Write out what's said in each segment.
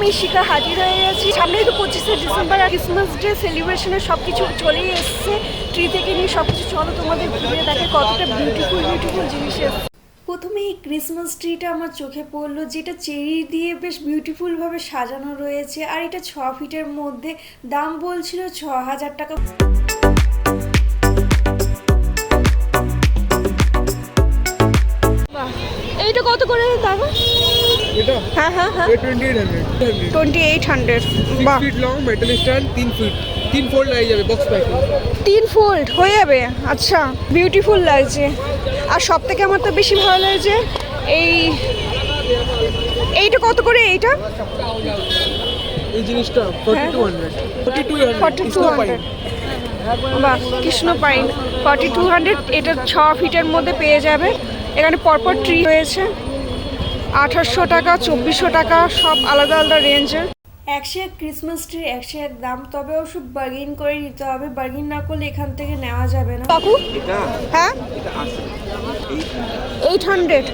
আমি শিখা হাজির হয়ে গেছি। সামনেই তো 25শে ডিসেম্বর আর ক্রিসমাস ডে সেলিব্রেশনের সব কিছু চলেই এসছে। ট্রি থেকে নিয়ে সব কিছু, চলো তোমাদের ঘুরিয়ে দেখে কতটা বিউটিফুল জিনিস এসছে। প্রথমে এই ক্রিসমাস ট্রিটা আমার চোখে পড়লো, যেটা চেরি দিয়ে বেশ বিউটিফুলভাবে সাজানো রয়েছে। আর এটা 6 ফিটের মধ্যে, দাম বলছিল 6000 টাকা। এইটা কত করে দাদা? এটা হ্যাঁ হ্যাঁ হ্যাঁ 2800। বাহ, feet long metal stand 3 feet 3 fold হয়ে যাবে বক্স প্যাকিং 3 ফোল্ড হয়ে যাবে। আচ্ছা, বিউটিফুল লাগছে। আর সব থেকে আমার তো বেশি ভালো লাগছে এইটা কত করে? এইটা এই জিনিসটা 4200 বাহ, কৃষ্ণ পাইন 4200। এটা 6 ফিটের মধ্যে পেয়ে যাবে। এখানে পরপর ট্রি রয়েছে। 2800 টাকা, 2400 টাকা, সব আলাদা আলাদা রেঞ্জের। 101 ক্রিসমাস ট্রি 101 দাম, তবে ওসব বার্গেন করে নিতে হবে। বার্গেন না করলে এখান থেকে নেওয়া যাবে না। কাকু, হ্যাঁ 800।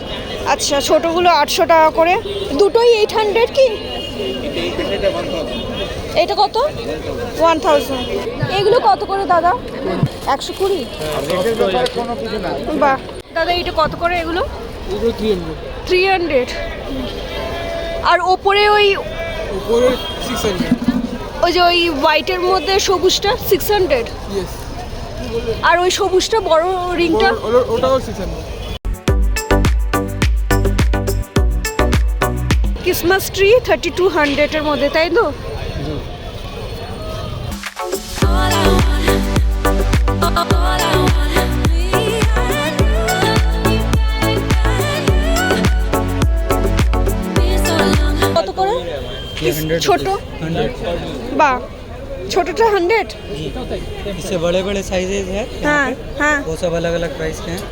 আচ্ছা, ছোটোগুলো 800 টাকা করে, দুটোই 800 কি? এটা কত? 1000। এগুলো কত করে দাদা? 120। বাহ দাদা, এইটা কত করে? এগুলো 300। আর ওপরে উপরে 600 ওই যে ওই হোয়াইটের মধ্যে সবুজটা 600। ইয়েস। আর ওই সবুজটা বড় রিংটা ওটাও 600। ক্রিসমাস ট্রি 3200 এর মধ্যে, তাই তো? কত করে ছোট? বাহ, ছোটটা 100। इससे बड़े बड़े साइजेज है हाँ हाँ, वो सब अलग अलग प्राइस के हैं।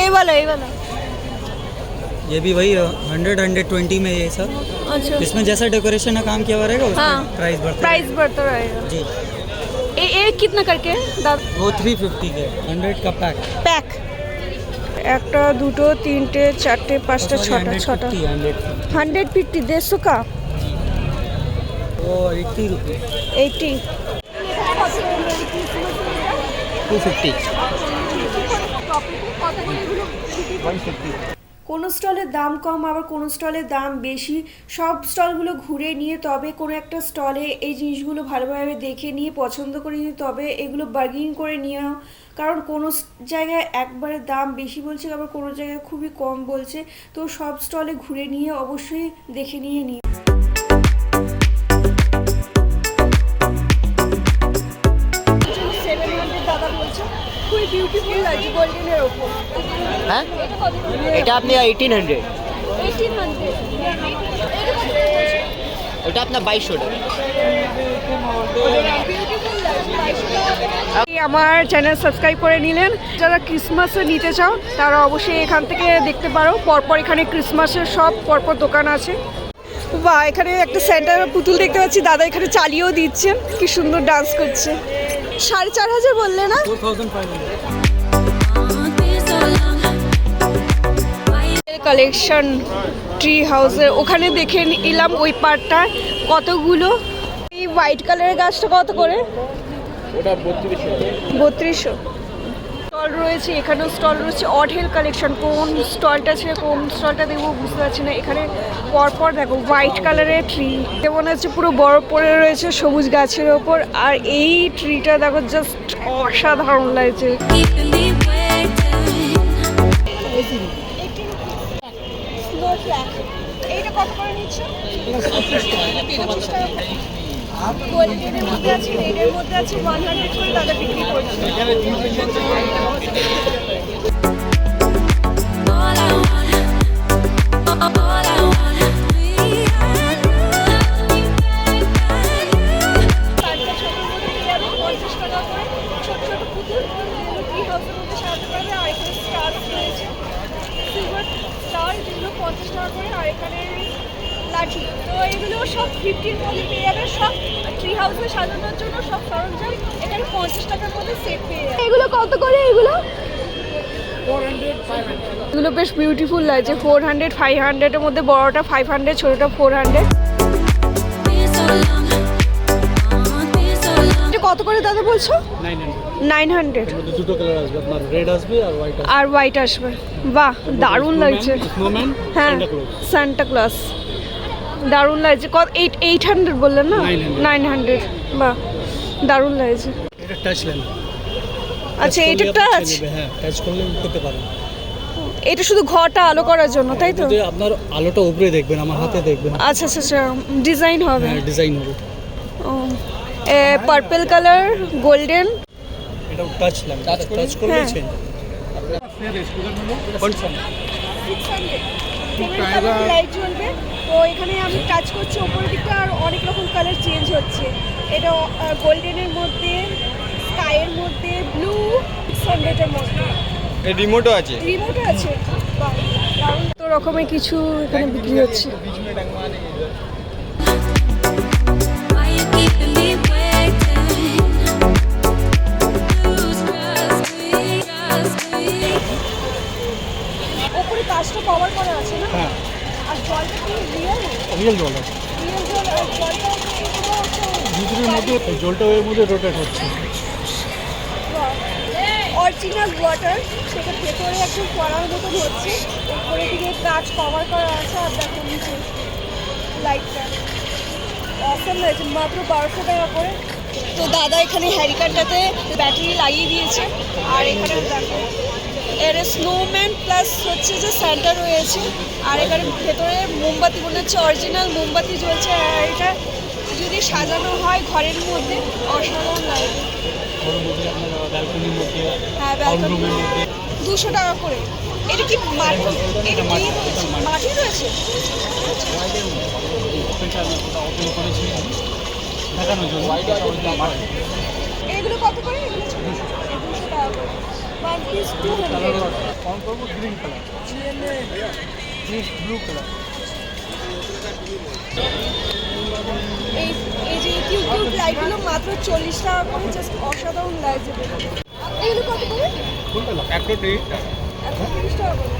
ये वाला ये भी वही 100-120 में ये सब। अच्छा, इसमें जैसा डेकोरेशन का काम किया हुआ रहेगा उसमें हाँ, प्राइस बढ़ता रहेगा जी। ये कितना करके है दादा? वो 350 के 100 का पैक। প্যাক একটা, দুটো, তিনটে, চারটে, পাঁচটা, ছটা 150। 150 का वो 80 रुपये 80। 250 কোনো স্টলের দাম কম, আবার কোনো স্টলের দাম বেশি। সব স্টলগুলো ঘুরে নিয়ে তবে কোনো একটা স্টলে এই জিনিসগুলো ভালোভাবে দেখে নিয়ে পছন্দ করে নিয়ে তবে এগুলো বার্গেনিং করে নিও। কারণ কোনো জায়গায় একবারে দাম বেশি বলছে, আবার কোনো জায়গায় খুবই কম বলছে। তো সব স্টলে ঘুরে নিয়ে অবশ্যই দেখে নিয়ে নিই। দাদা বলছে খুবই বিউটিফুল লাগছে গোল্ডেনের ওপর। হ্যাঁ, এটা আপনি 1800। ওটা আপনার 2200 টাকা। আমার চ্যানেল সাবস্ক্রাইব করে নিলেন। যারা ক্রিসমাসে নিতে চাও তারা অবশ্যই এখান থেকে দেখতে পারো। পরপর এখানে ক্রিসমাসের সব পরপর দোকান আছে। বা এখানে একটা স্যান্টার পুতুল দেখতে পাচ্ছি, দাদা এখানে চালিয়েও দিচ্ছেন, কি সুন্দর ডান্স করছে। 4500 বললে না? 4500 কালেকশন ট্রি হাউসের ওখানে দেখে নিলাম ওই পার্টটা কতগুলো। এই হোয়াইট কালারের গাছটা কত করে? ওটা 3200। 3200। স্টল রয়েছে, এখানেও স্টল রয়েছে। অঢেল কালেকশন। কোন স্টলটা ছেড়ে কোন স্টলটা দেখবো বুঝতে পারছি না। এখানে পরপর দেখো হোয়াইট কালারের ট্রি, যেমন হচ্ছে পুরো বরফ পড়ে রয়েছে সবুজ গাছের ওপর। আর এই ট্রিটা দেখো জাস্ট অসাধারণ লাগছে। এইটা কত করে নিচ্ছ? 25 টাকা। গোল্ডেনের মধ্যে আছে, রেডের মধ্যে আছে, 100 করে দাদা বিক্রি করছে। লাঠি তো এগুলো সব 50 মধ্যে পেয়ে যাবে। সব ট্রি হাউসে সাজানোর জন্য সব সরঞ্জাম এখানে 50 টাকার মধ্যে সেট পেয়ে যাবে। এগুলো কত করে? এগুলো এগুলো বেশ বিউটিফুল লাগছে। 400, 500-এর মধ্যে বড়টা 500, ছোটটা 400। এটা কত করে দাদা বলছো? 900। দুটো কালার আসবে, আপনার রেড আসবে আর হোয়াইট আসবে। আর হোয়াইট আসবে। বাহ, দারুণ লাগছে। স্নোম্যান, হ্যাঁ, সান্টা ক্লজ দারুণ লাগছে। কত? 800 বললেন না? 900। বাহ, দারুণ লাগছে। এটা টাচ ল্যাম্প। আচ্ছা, এটা টাচ? হ্যাঁ, টাচ করলে করতে পারেন। এটা শুধু ঘরটা আলো করার জন্য, তাই তো? যদি আপনার আলোটা উপরে দেখবেন, আমার হাতে দেখবেন। আচ্ছা আচ্ছা আচ্ছা, ডিজাইন হবে। হ্যাঁ, ডিজাইন হবে। ও, পার্পল কালার, গোল্ডেন। এটা টাচ ল্যাম্প, টাচ করলে হ্যাঁ। চেঞ্জ। লাইট জ্বলবে। তো এখানে আমি টাচ করছি ওপরের দিকটা, আর অনেক রকম কালার চেঞ্জ হচ্ছে। এটা গোল্ডেনের মধ্যে, স্কাইয়ের মধ্যে, ব্লু, সানডেটের মধ্যে। এই রিমোটও আছে। রিমোটও আছে। বাহ, দারুণ। তো রকমের কিছু এখানে বিক্রি হচ্ছে। Why you keeping me waiting? Lose trust me. ওপরে কাজটা কভার করা আছে না? হ্যাঁ, আর জলটা কি রিয়েল? রিয়েল জল আছে। রিয়েল জল। আর জলটা হচ্ছে পুরো ভিতরের মধ্যে জলটা এর মধ্যে রোটেট হচ্ছে। অরিজিনাল ওয়াটার, সেটা ভেতরে একদম পড়ার মতন হচ্ছে। উপরে দিকে কাজ কভার করা আছে। আর দেখো নিচে লাইটটা অসম লাগছে। মাত্র 1200 টাকা করে। তো দাদা এখানে হ্যারিকানটাতে ব্যাটারি লাগিয়ে দিয়েছে। আর এখানে দেখো এর স্নোম্যান প্লাস হচ্ছে যে স্যান্টা রয়েছে। আর এখানে ভেতরে মোমবাতি মনে হচ্ছে অরিজিনাল মোমবাতি জ্বলছে। আর এটা যদি সাজানো হয় ঘরের মধ্যে অসাধারণ লাগবে। ব্যালকনির মধ্যে, হ্যাঁ, রুমের মধ্যে। 200 টাকা করে। এটা কি মাটি? এটা কি মাটি রয়েছে? ওপেনটা আমি ওপেন করেছি দেখানোর জন্য। এগুলো কত করে? এগুলো 200 টাকা করে। One piece 200। কম করবো গ্রিন কালার, ব্লু কালার। এই এই যে কিউট কিউট লাইটগুলো মাত্র 40 টাকা করে। জাস্ট অসাধারণ লাগছে। এগুলো কত করে? একটা 30 টাকা। 130 টাকা করে।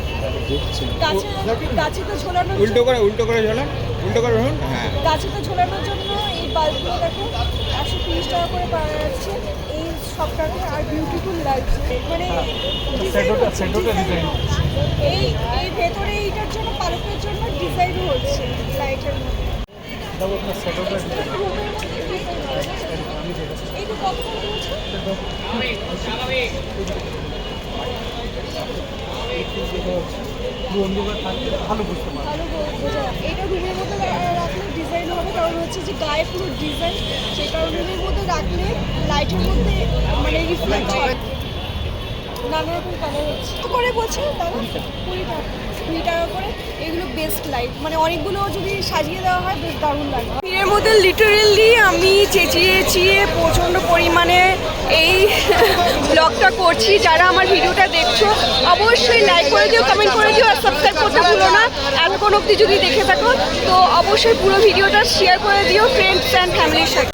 গাছে তো ঝোলানোর উল্টো করে ঝোলান, উল্টো করে ধরুন। হ্যাঁ, গাছে তো ঝোলানোর জন্য এই বাল্বগুলো দেখো 130 টাকা করে পাওয়া যাচ্ছে এই সবটাকে। আর বিউটিফুল লাগছে, মানে সেন্টারটা ডিজাইন। এই এই ভেতরে এইটার জন্য পালকের জন্য ডিজাইন হচ্ছে লাইটের মধ্যে। দেখো আপনার সেন্টারটা ডিজাইন। এইটা কত করে বলছো? অন্ধকার থাকলে ভালো বুঝতে পারবে। ভালো বোঝা যাচ্ছে। এটা রুমের মধ্যে রাখলে ডিজাইন হবে, কারণ হচ্ছে যে গায়ে পুরো ডিজাইন। সেই কারণে রুমের মধ্যে রাখলে লাইটের মধ্যে মানে রিফ্লেক্ট হয়। নানা রকম কালার হচ্ছে। কত করে বলছে দাদা? 20 টাকা। 20 টাকা করে। এগুলো বেস্ট লাইট, মানে অনেকগুলো যদি সাজিয়ে দেওয়া হয় বেশ দারুণ লাগে। এর মধ্যে লিটারেলি আমি চেঁচিয়ে প্রচণ্ড পরিমাণে এই ব্লগটা করছি। যারা আমার ভিডিওটা দেখছো অবশ্যই লাইক করে দিও, কমেন্ট করে দিও, আর সাবস্ক্রাইব করতে ভুলো না। এতক্ষণ অবধি যদি দেখে থাকো তো অবশ্যই পুরো ভিডিওটা শেয়ার করে দিও ফ্রেন্ডস অ্যান্ড ফ্যামিলির সাথে।